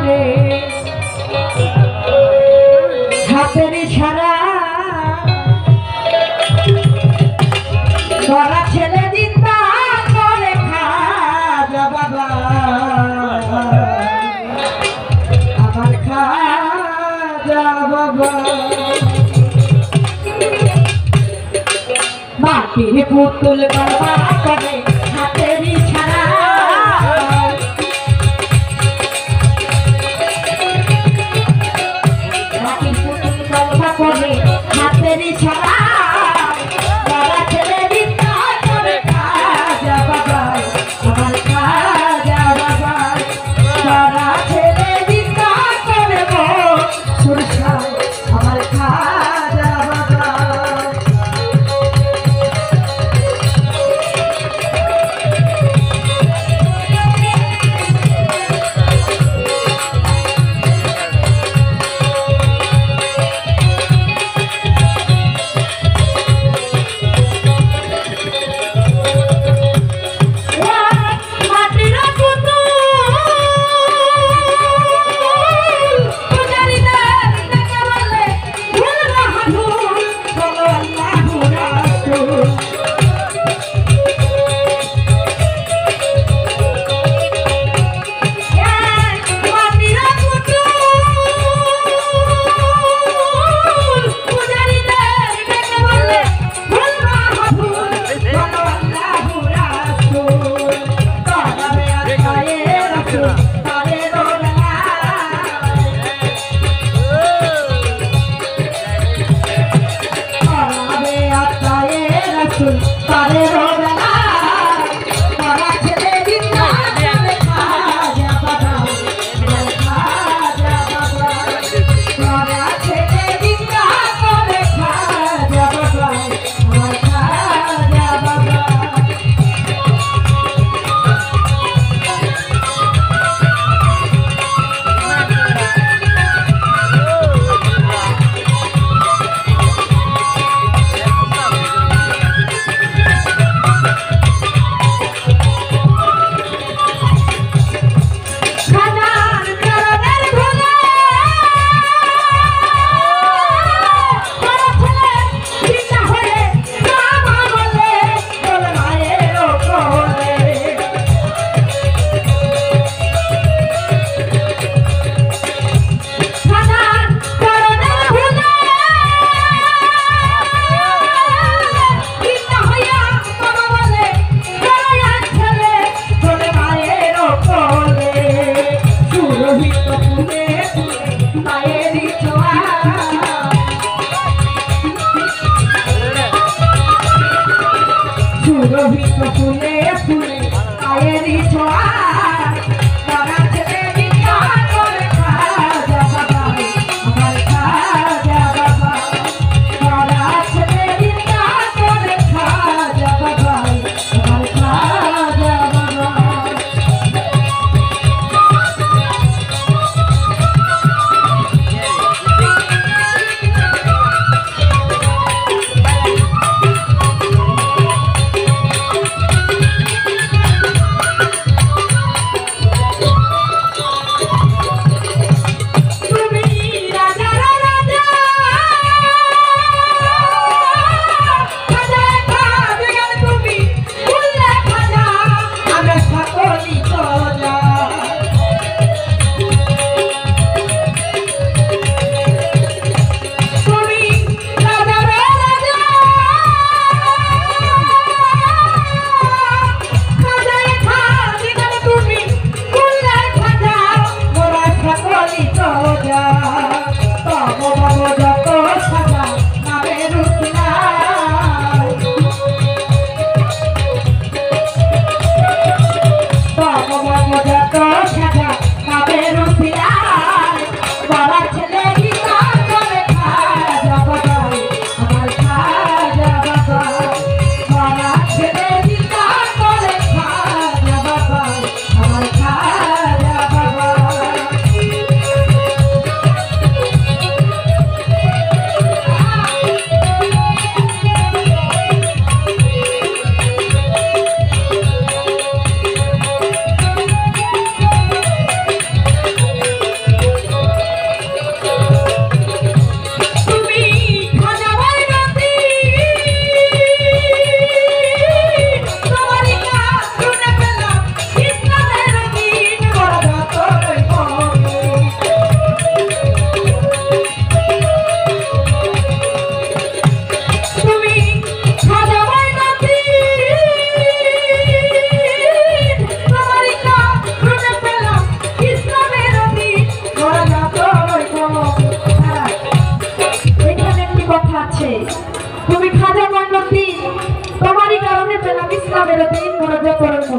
করে হাতের ইশারা তোরা ছেলে দিতা করে খাজা বাবা আমার খাজা বাবা মাটির পুতুল বাবা করে হাতের ইশারা মাটির পুতুল বাবা করে হাতের ইশারা তারা ছেলে দিতা করে খাজা বাবা আমার খাজা বাবা তারা ছেলে দিতা করে সুরসা আমার খাজা বাবা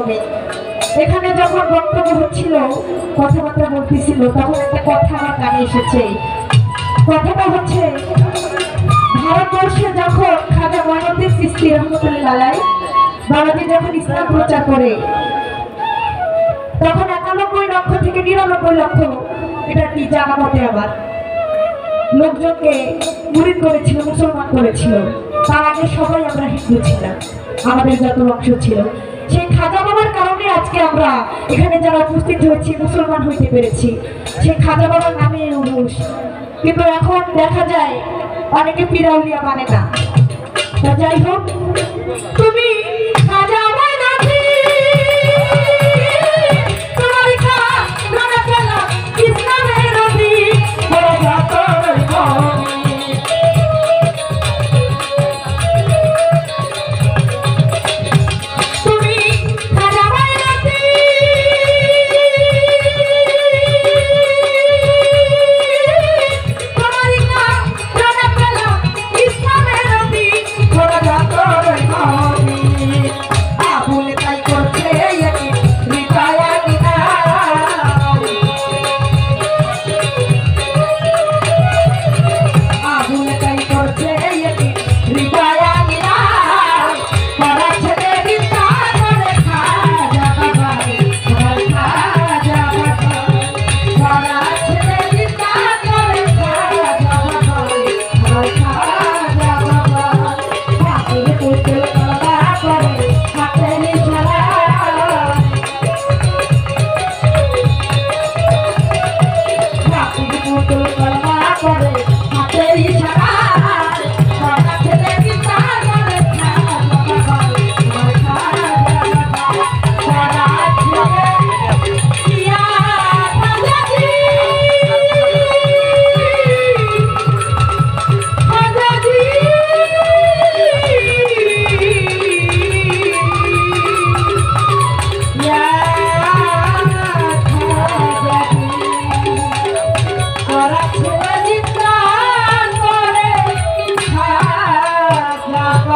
কারণে। এখানে যখন বক্তব্য হচ্ছিল, কথাবার্তা বলতেছিল, তখন একটা কথা আমার কানে এসেছে। কথাটা হচ্ছে, ভারতবর্ষে যখন খাজা মঈনুদ্দিন চিশতি রহমতুল্লাহ আলাইহি বাবাজি যখন ইসলাম প্রচার করে, তখন 91 লক্ষ থেকে 99 লক্ষ, এটা কি জানা মতে আবার, লোকজনকে মুরিদ করেছিল, মুসলমান করেছিল। তার আগে সবাই আমরা হিন্দু ছিলাম, আমাদের যত বংশ ছিল। সেই খাজা বাবার কারণে আজকে আমরা এখানে যারা উপস্থিত হয়েছি, মুসলমান হইতে পেরেছি। সেই খাজা বাবার নামে উরুস। কিন্তু এখন দেখা যায় অনেকে পীরাউলিয়া মানে না। তা যাই হোক, তুমি খাজা মঈনুদ্দিন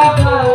বাবা